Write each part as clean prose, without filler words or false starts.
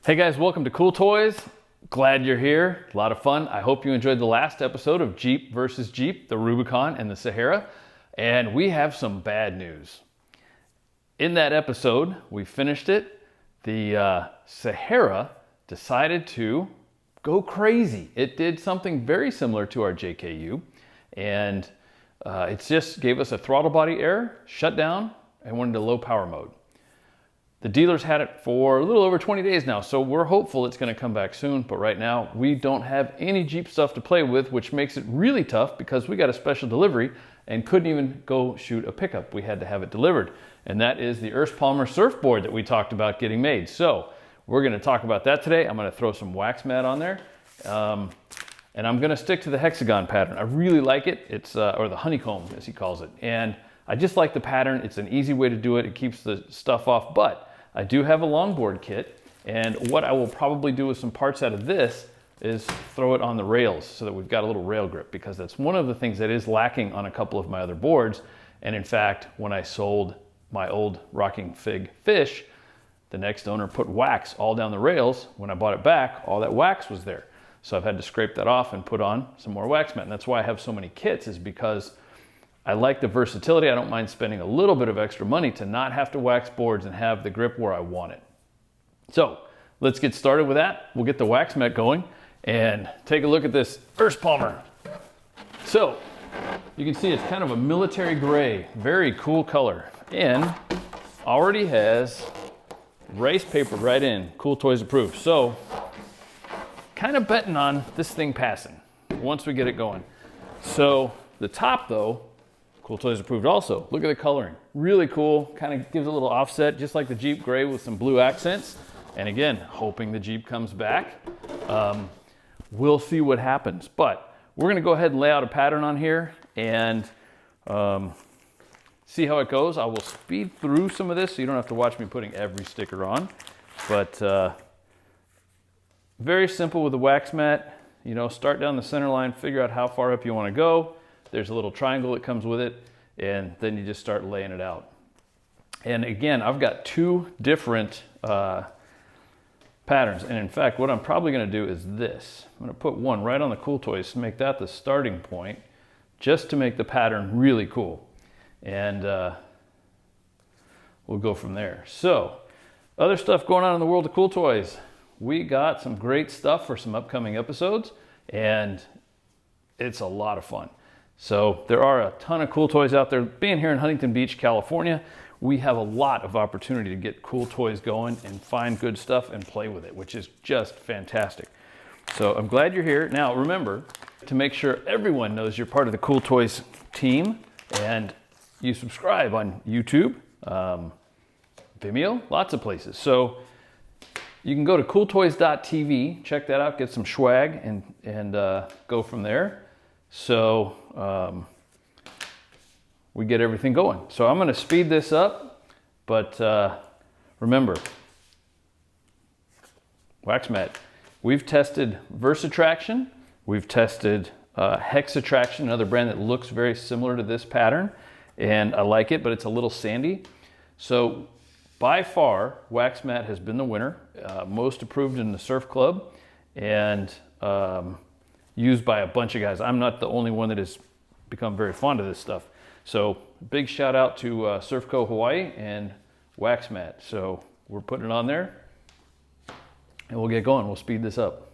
Hey guys, welcome to Cool Toys. Glad you're here. A lot of fun. I hope you enjoyed the last episode of Jeep versus Jeep, the Rubicon and the Sahara. And we have some bad news. In that episode, we finished it. The Sahara decided to go crazy. It did something very similar to our JKU. And it just gave us a throttle body error, shut down, and went into low power mode. The dealers had it for a little over 20 days now, so we're hopeful it's going to come back soon. But right now, we don't have any Jeep stuff to play with, which makes it really tough because we got a special delivery and couldn't even go shoot a pickup. We had to have it delivered. And that is the ERS Surfboard that we talked about getting made. So we're going to talk about that today. I'm going to throw some Waxmat on there. And I'm going to stick to the hexagon pattern. I really like it. It's, or the honeycomb, as he calls it. And I just like the pattern. It's an easy way to do it. It keeps the stuff off, but I do have a longboard kit, and what I will probably do with some parts out of this is throw it on the rails so that we've got a little rail grip, because that's one of the things that is lacking on a couple of my other boards. And in fact, when I sold my old Rocking Fig Fish, the next owner put wax all down the rails. When I bought it back, all that wax was there. So I've had to scrape that off and put on some more Waxmat, and that's why I have so many kits, is because I like the versatility. I don't mind spending a little bit of extra money to not have to wax boards and have the grip where I want it. So let's get started with that. We'll get the Waxmat going and take a look at this ERS Palmer. So you can see it's kind of a military gray, very cool color, and already has race paper right in, Cool Toys approved. So kind of betting on this thing passing once we get it going. So the top though, Cool Toys approved also. Look at the coloring. Really cool. Kind of gives a little offset, just like the Jeep gray with some blue accents. And again, hoping the Jeep comes back. We'll see what happens. But we're going to go ahead and lay out a pattern on here and see how it goes. I will speed through some of this so you don't have to watch me putting every sticker on. But very simple with the Waxmat. You know, start down the center line, figure out how far up you want to go. There's a little triangle that comes with it, and then you just start laying it out. And again, I've got two different patterns. And in fact, what I'm probably going to do is this. I'm going to put one right on the Cool Toys to make that the starting point, just to make the pattern really cool. And we'll go from there. So, other stuff going on in the world of Cool Toys. We got some great stuff for some upcoming episodes, and it's a lot of fun. So there are a ton of Cool Toys out there. Being here in Huntington Beach, California, we have a lot of opportunity to get Cool Toys going and find good stuff and play with it, which is just fantastic. So I'm glad you're here. Now remember to make sure everyone knows you're part of the Cool Toys team, and you subscribe on YouTube, Vimeo, lots of places. So you can go to CoolToys.tv, check that out, get some swag, and go from there. So we get everything going. So I'm going to speed this up, but remember, Waxmat. We've tested Versatraction. We've tested Hexatraction, another brand that looks very similar to this pattern, and I like it, but it's a little sandy. So by far, Waxmat has been the winner, most approved in the surf club, and used by a bunch of guys. I'm not the only one that has become very fond of this stuff. So big shout out to Surfco Hawaii and Waxmat. So we're putting it on there and we'll get going. We'll speed this up.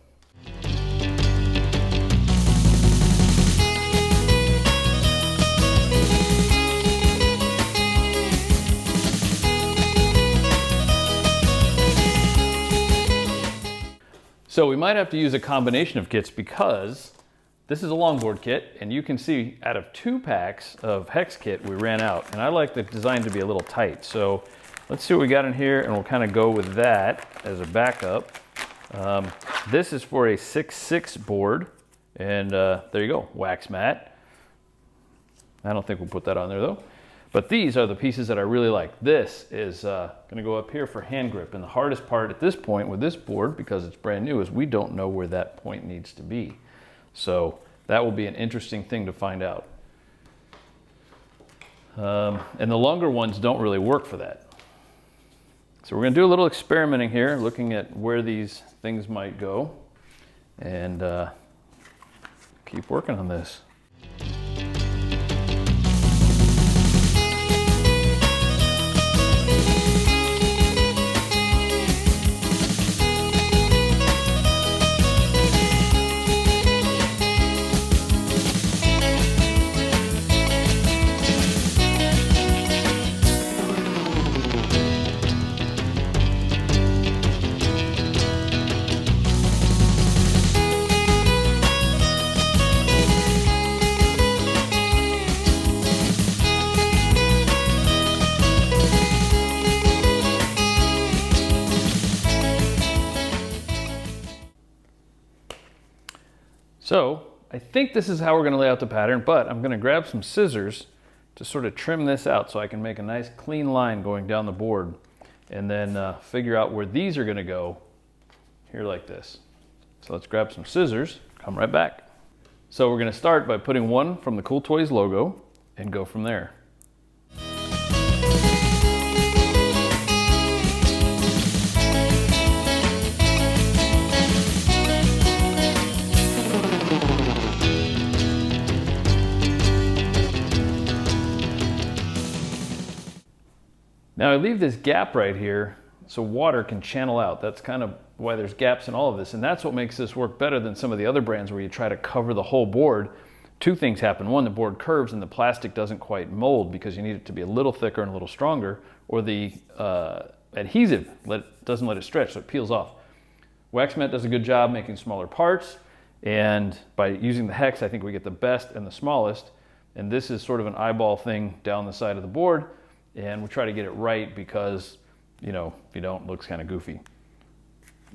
So we might have to use a combination of kits because this is a longboard kit, and you can see out of 2 packs of hex kit we ran out, and I like the design to be a little tight. So let's see what we got in here, and we'll kind of go with that as a backup. This is for a 6.6 board, and there you go, Waxmat. I don't think we'll put that on there though. But these are the pieces that I really like. This is gonna go up here for hand grip. And the hardest part at this point with this board, because it's brand new, is we don't know where that point needs to be. So that will be an interesting thing to find out. And the longer ones don't really work for that. So we're going to do a little experimenting here, looking at where these things might go, and keep working on this. So I think this is how we're going to lay out the pattern, but I'm going to grab some scissors to sort of trim this out so I can make a nice clean line going down the board, and then figure out where these are going to go here like this. So let's grab some scissors, come right back. So we're going to start by putting one from the CoolToys logo and go from there. Now I leave this gap right here so water can channel out. That's kind of why there's gaps in all of this, and that's what makes this work better than some of the other brands where you try to cover the whole board. Two things happen. One, the board curves and the plastic doesn't quite mold because you need it to be a little thicker and a little stronger, or the adhesive doesn't let it stretch, so it peels off. Waxmat does a good job making smaller parts, and by using the hex I think we get the best and the smallest, and this is sort of an eyeball thing down the side of the board. And we try to get it right because, you know, if you don't, it looks kind of goofy.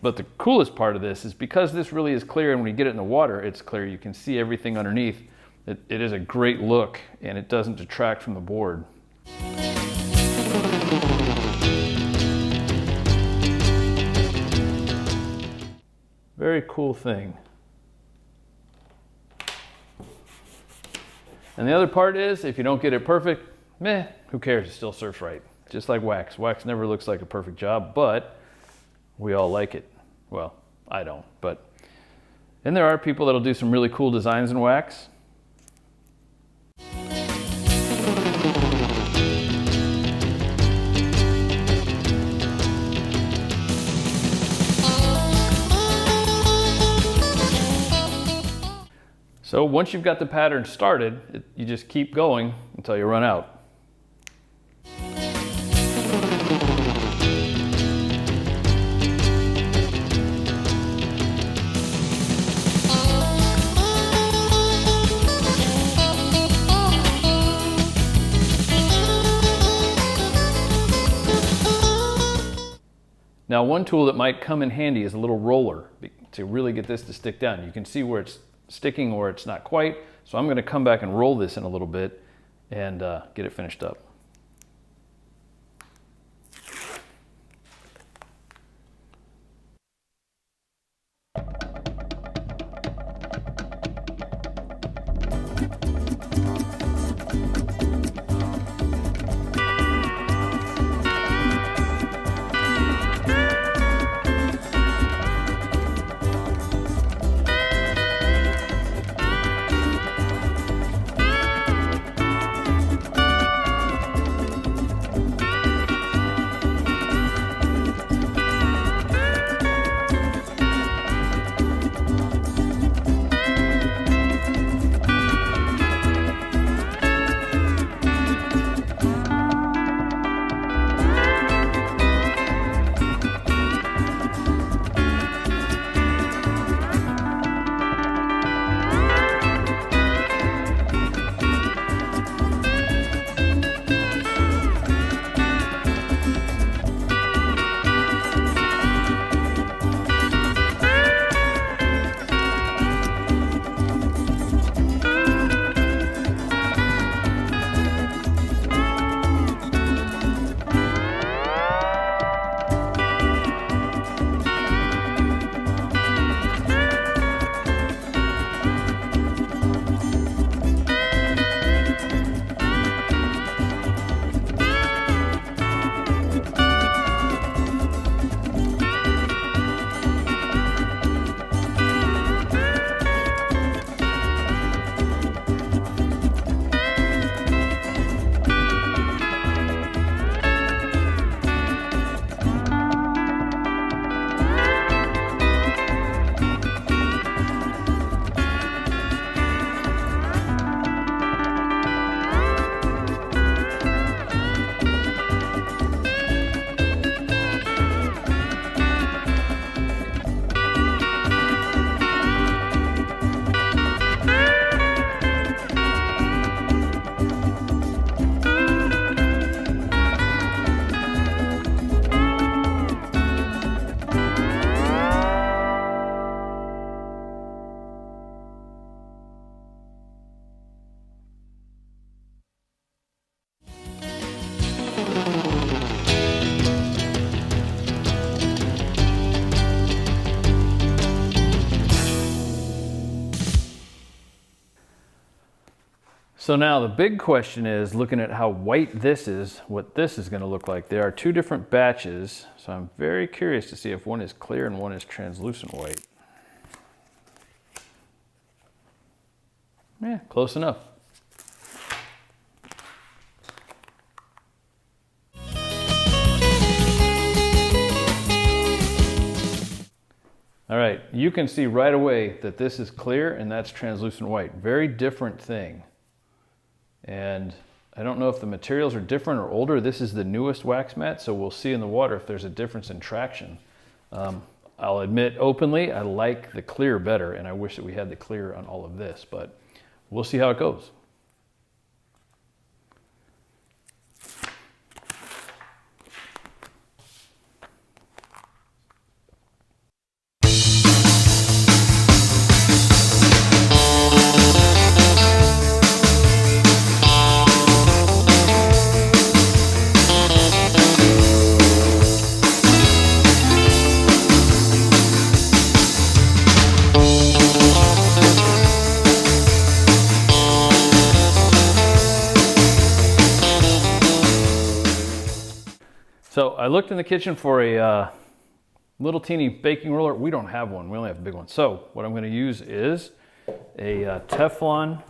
But the coolest part of this is because this really is clear, and when you get it in the water, it's clear. You can see everything underneath. It is a great look, and it doesn't detract from the board. Very cool thing. And the other part is, if you don't get it perfect, meh, who cares? It still surfs right. Just like wax. Wax never looks like a perfect job, but we all like it. Well, I don't, but... And there are people that'll do some really cool designs in wax. So once you've got the pattern started, you just keep going until you run out. Now one tool that might come in handy is a little roller to really get this to stick down. You can see where it's sticking or it's not quite, so I'm going to come back and roll this in a little bit and get it finished up. So now the big question is, looking at how white this is, what this is going to look like. There are two different batches, so I'm very curious to see if one is clear and one is translucent white. Yeah, close enough. All right, you can see right away that this is clear and that's translucent white. Very different thing. And I don't know if the materials are different or older. This is the newest Waxmat, so we'll see in the water if there's a difference in traction. I'll admit openly, I like the clear better, and I wish that we had the clear on all of this, but we'll see how it goes. So I looked in the kitchen for a little teeny baking roller. We don't have one, we only have a big one. So what I'm gonna use is a Teflon,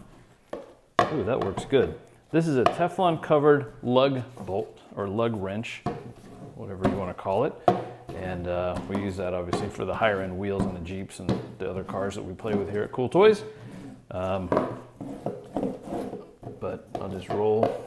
ooh, that works good. This is a Teflon covered lug bolt or lug wrench, whatever you wanna call it. And we use that obviously for the higher end wheels in the Jeeps and the other cars that we play with here at Cool Toys. But I'll just roll.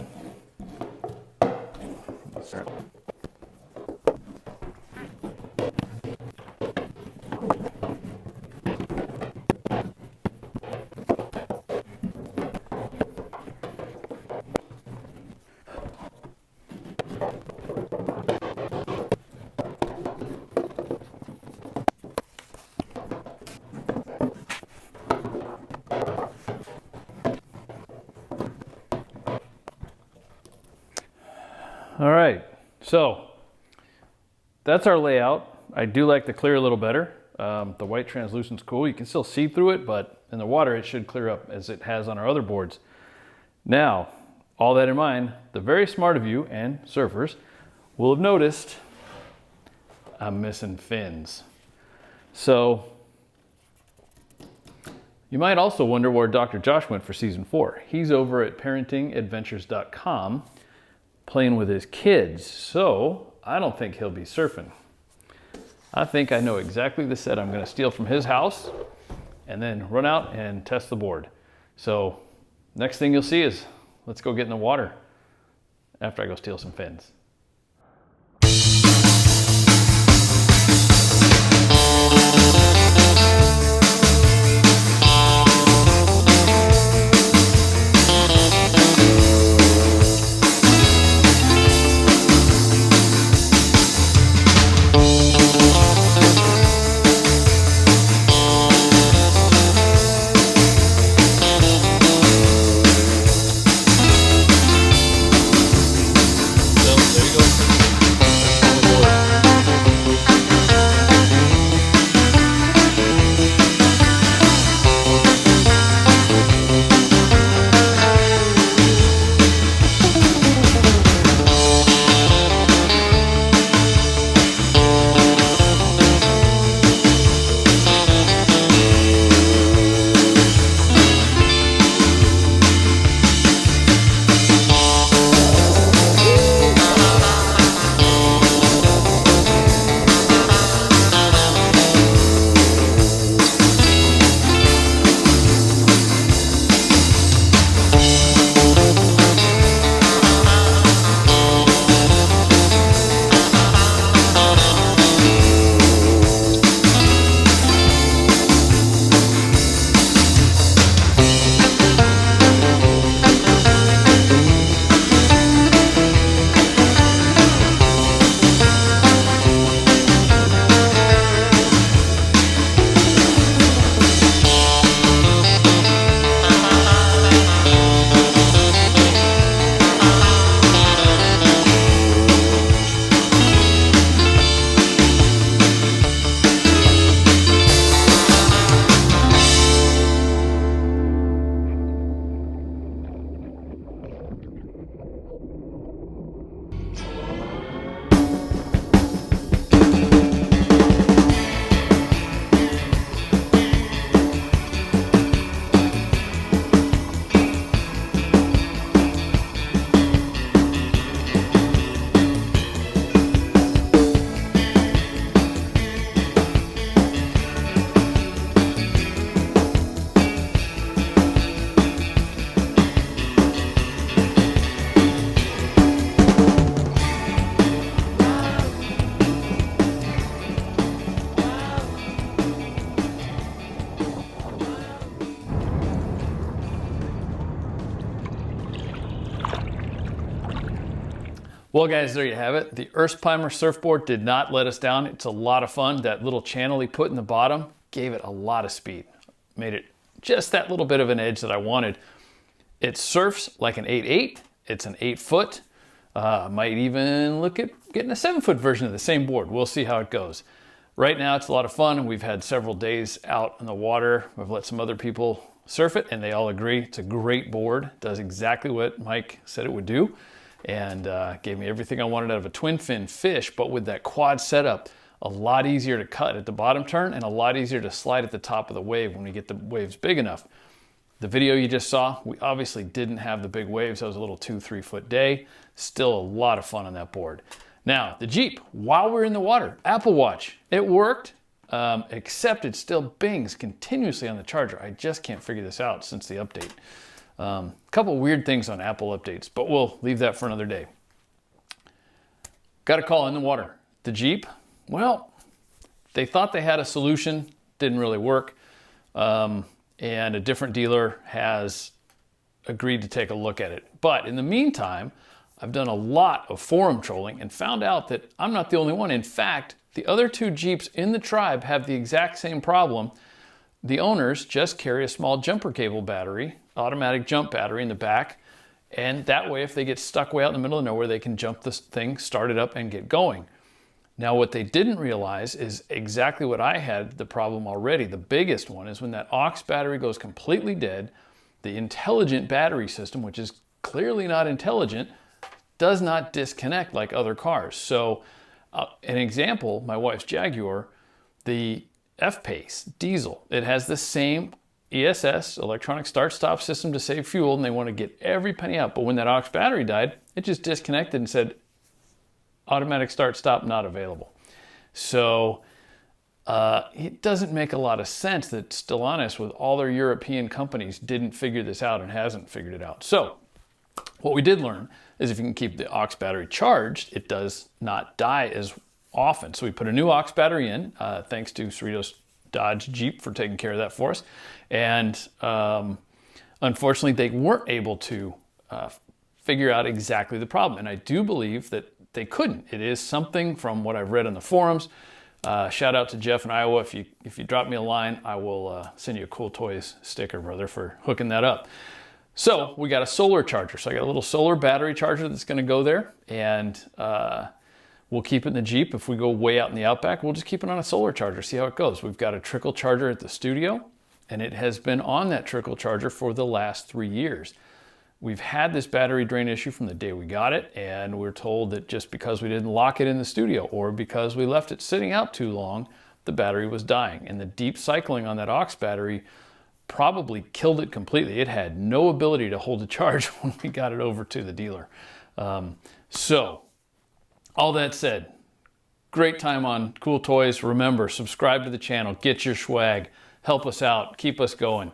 All right, so that's our layout. I do like the clear a little better. The white translucent's cool. You can still see through it, but in the water it should clear up as it has on our other boards. Now, all that in mind, the very smart of you and surfers will have noticed I'm missing fins. So you might also wonder where Dr. Josh went for season 4. He's over at parentingadventures.com playing with his kids, so I don't think he'll be surfing. I think I know exactly the set I'm going to steal from his house and then run out and test the board. So next thing you'll see is let's go get in the water after I go steal some fins. Well, guys, there you have it. The ERS surfboard did not let us down. It's a lot of fun. That little channel he put in the bottom gave it a lot of speed. Made it just that little bit of an edge that I wanted. It surfs like an 8.8. It's an 8-foot. Might even look at getting a 7-foot version of the same board. We'll see how it goes. Right now, it's a lot of fun. We've had several days out in the water. We've let some other people surf it, and they all agree it's a great board. Does exactly what Mike said it would do, and gave me everything I wanted out of a twin fin fish, but with that quad setup, a lot easier to cut at the bottom turn and a lot easier to slide at the top of the wave when we get the waves big enough. The video you just saw, we obviously didn't have the big waves. That was a little 2-3 foot day. Still a lot of fun on that board. Now, the Jeep, while we're in the water, Apple Watch, it worked, except it still bings continuously on the charger. I just can't figure this out since the update. A couple weird things on Apple updates, but we'll leave that for another day. Got a call in the water. The Jeep, well, they thought they had a solution, didn't really work, and a different dealer has agreed to take a look at it. But in the meantime, I've done a lot of forum trolling and found out that I'm not the only one. In fact, the other 2 Jeeps in the tribe have the exact same problem. The owners just carry a small jumper cable battery, automatic jump battery in the back, and that way if they get stuck way out in the middle of nowhere, they can jump this thing, start it up, and get going. Now what they didn't realize is exactly what I had the problem already. The biggest one is when that aux battery goes completely dead, the intelligent battery system, which is clearly not intelligent, does not disconnect like other cars. So an example, my wife's Jaguar, the F-Pace diesel, it has the same ESS, electronic start-stop system to save fuel, and they want to get every penny out. But when that aux battery died, it just disconnected and said, automatic start-stop not available. So it doesn't make a lot of sense that Stellantis, with all their European companies, didn't figure this out and hasn't figured it out. So what we did learn is if you can keep the aux battery charged, it does not die as often. So we put a new aux battery in, thanks to Cerritos Dodge Jeep for taking care of that for us. And unfortunately, they weren't able to figure out exactly the problem. And I do believe that they couldn't. It is something from what I've read on the forums. Shout out to Jeff in Iowa. If you drop me a line, I will send you a CoolToys sticker, brother, for hooking that up. So we got a solar charger. So I got a little solar battery charger that's going to go there, and we'll keep it in the Jeep. If we go way out in the outback, we'll just keep it on a solar charger, see how it goes. We've got a trickle charger at the studio, and it has been on that trickle charger for the last 3 years. We've had this battery drain issue from the day we got it, and we're told that just because we didn't lock it in the studio or because we left it sitting out too long, the battery was dying. And the deep cycling on that aux battery probably killed it completely. It had no ability to hold a charge when we got it over to the dealer. So all that said, great time on CoolToys. Remember, subscribe to the channel, get your swag, help us out, keep us going.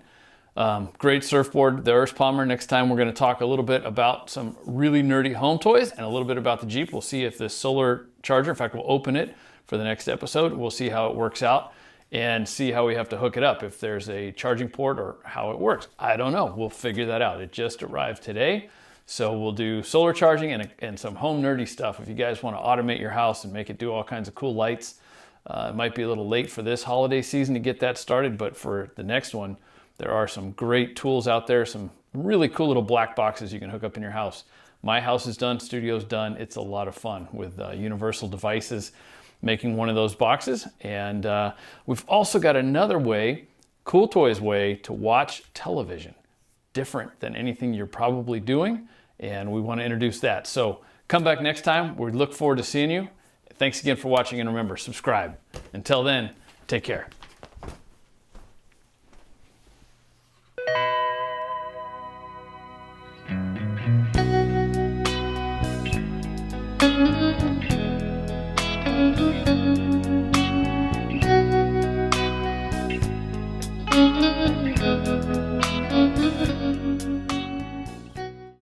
Great surfboard, the ERS Palmer. Next time we're going to talk a little bit about some really nerdy home toys and a little bit about the Jeep. We'll see if this solar charger, in fact, we'll open it for the next episode. We'll see how it works out and see how we have to hook it up, if there's a charging port or how it works. I don't know. We'll figure that out. It just arrived today. So we'll do solar charging and some home nerdy stuff. If you guys want to automate your house and make it do all kinds of cool lights, it might be a little late for this holiday season to get that started, but for the next one, there are some great tools out there, some really cool little black boxes you can hook up in your house. My house is done, studio's done. It's a lot of fun with universal devices, making one of those boxes. And we've also got another way, CoolToys way, to watch television. Different than anything you're probably doing, and we want to introduce that. So come back next time. We look forward to seeing you. Thanks again for watching, and remember, subscribe. Until then, take care. Thank you.